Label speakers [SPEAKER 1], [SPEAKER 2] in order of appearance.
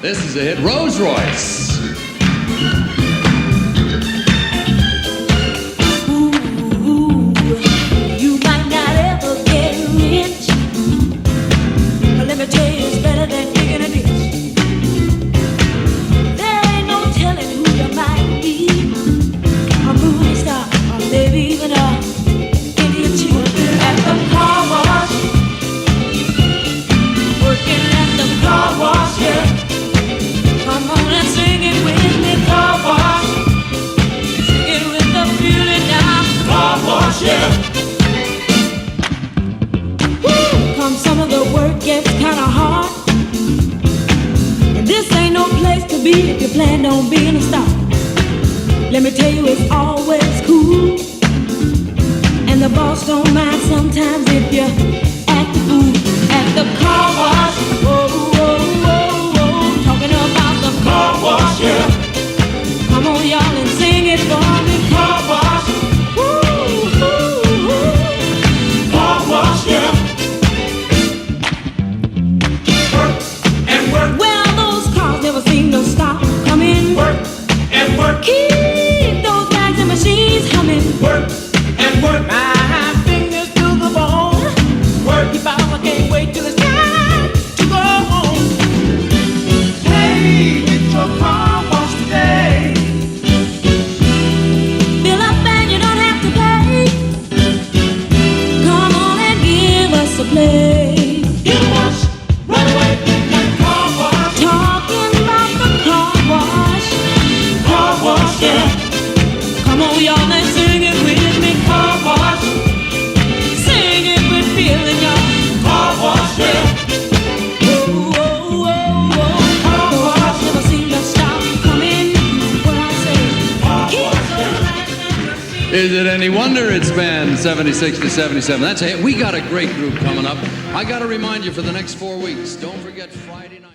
[SPEAKER 1] This is a hit, Royce.
[SPEAKER 2] You might not ever get rich, but let me tell you, it's better than digging a ditch. There ain't no telling who you might be, a movie star, or maybe even a Indian chief. Working at the car wash, working at the car wash, yeah. Come on and sing it with me, car wash. Sing it with the feeling now, car wash, yeah. Come some of the work gets kinda hard, and this ain't no place to be if you plan on being a star. Let me tell you, it's always cool, and the boss don't mind sometimes if you act the fool at the car wash. Whoa, whoa, whoa, whoa, talking about the car wash, yeah. Come on, y'all, and sing it for me, car wash. Woo, woo, woo. Car wash, yeah. Well, those cars never seem to stop coming.
[SPEAKER 3] Work and work.
[SPEAKER 2] Keep those bags and machines humming.
[SPEAKER 3] Work and work.
[SPEAKER 2] My fingers to the bone.
[SPEAKER 3] Work.
[SPEAKER 2] If I can't wait till it's time to go home.
[SPEAKER 3] Hey, get your car washed today.
[SPEAKER 2] Fill up and you don't have to pay. Come on and give us a play.
[SPEAKER 3] Get a wash right away. That car wash.
[SPEAKER 2] Talking about the car wash.
[SPEAKER 3] Car wash, yeah.
[SPEAKER 2] Come on, y'all, and sing it with me.
[SPEAKER 3] Car wash.
[SPEAKER 2] Sing it with feeling, y'all.
[SPEAKER 3] Car wash, yeah.
[SPEAKER 2] Whoa, whoa, whoa, whoa. Those cars never seem to stop coming. What I say, keep those bags and machines.
[SPEAKER 1] Is it any wonder it's been 76 to 77? That's a hit. We got a great group coming up. I got to remind you for the next 4 weeks, don't forget Friday night.